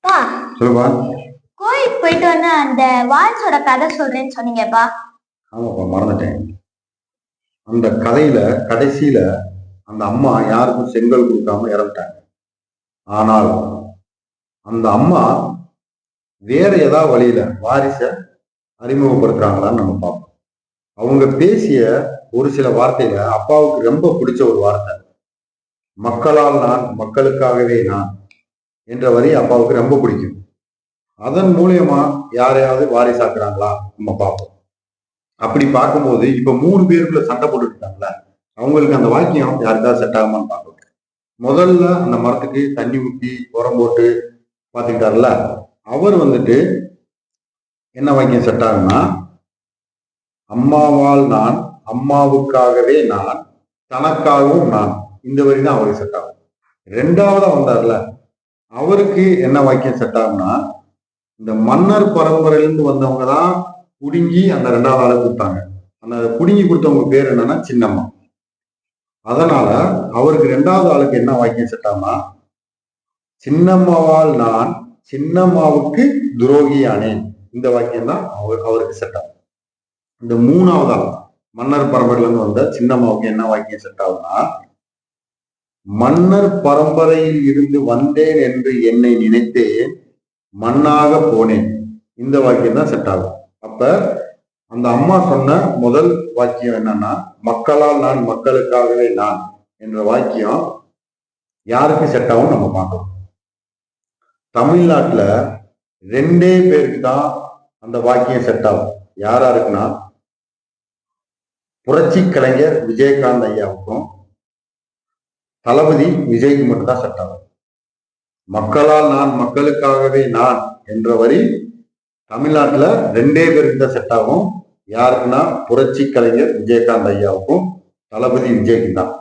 பா, சொல்லுப்பா. கோயிலுக்கு போயிட்டு வந்து அந்த வாரிசோட கதை சொல்றேன்னு சொன்னீங்கப்பா. ஆமாப்பா, மறந்துட்டேன். அந்த கதையில கடைசியில அந்த அம்மா யாருக்கும் செங்கல் கொடுக்காம இறந்துட்டாங்க. ஆனால் அந்த அம்மா வேற ஏதாவது வழியில வாரிச அறிமுகப்படுத்துறாங்களான்னு நம்ம பார்ப்போம். அவங்க பேசிய ஒரு சில வார்த்தையில அப்பாவுக்கு ரொம்ப பிடிச்ச ஒரு வார்த்தை, மக்களால் நான் மக்களுக்காகவே நான் என்ற வரி அப்பாவுக்கு ரொம்ப பிடிக்கும். அதன் மூலியமா யாரையாவது வாரிசாக்குறாங்களா நம்ம பார்ப்போம். அப்படி பார்க்கும்போது இப்ப 3 பேருக்குள்ள சண்டை போட்டுட்டு இருக்காங்கல்ல, அவங்களுக்கு அந்த வாக்கியம் யாருக்காவது செட் ஆகுமான்னு பார்க்கணும். முதல்ல அந்த மரத்துக்கு தண்ணி ஊற்றி உரம் போட்டு பார்த்துக்கிட்டாருல, அவர் வந்துட்டு என்ன வாக்கியம் செட் ஆகும்னா, அம்மாவால் நான், அம்மாவுக்காகவே நான், தனக்காகவும் நான், இந்த வரி தான் அவருக்கு செட் ஆகும். ரெண்டாவதா வந்தார்ல, அவருக்கு என்ன வாக்கியம் செட் ஆகும்னா, இந்த மன்னர் பரம்பரையிலிருந்து வந்தவங்க தான் புடுங்கி அந்த 2வது ஆளை கொடுத்தாங்க. அந்த புடுங்கி கொடுத்தவங்க பேர் என்னன்னா சின்னம்மா. அதனால அவருக்கு 2வது ஆளுக்கு என்ன வாக்கியம் செட் ஆகும்னா, சின்னம்மாவால் நான் சின்னம்மாவுக்கு துரோகியானேன். இந்த வாக்கியம் தான் அவருக்கு செட் ஆகும். இந்த 3வது ஆள் மன்னர் பரம்பரையில இருந்து வந்த சின்னம்மாவுக்கு என்ன வாக்கியம் செட் ஆகும்னா, மன்னர் பரம்பரையில் இருந்து வந்தேன் என்று என்னை நினைத்தேன், மண்ணாக போனேன். இந்த வாக்கியம் தான் செட் ஆகும். அப்ப அந்த அம்மா சொன்ன முதல் வாக்கியம் என்னன்னா, மக்களால் நான் மக்களுக்காகவே நான் என்ற வாக்கியம் யாருக்கு செட் ஆகும் நம்ம பார்க்கணும். தமிழ்நாட்டுல 2 பேருக்கு தான் அந்த வாக்கியம் செட் ஆகும். யாரா இருக்குன்னா, புரட்சி கலைஞர் விஜயகாந்த் ஐயாவுக்கும் தளபதி விஜய்க்கு மட்டும்தான் செட் ஆகும். மக்களால் நான் மக்களுக்காகவே நான் என்ற வரி தமிழ்நாட்டுல 2 பேருக்கு தான் செட் ஆகும். யாருக்குன்னா, புரட்சி கலைஞர் விஜயகாந்த் ஐயாவுக்கும் தளபதி விஜய்க்கு தான்.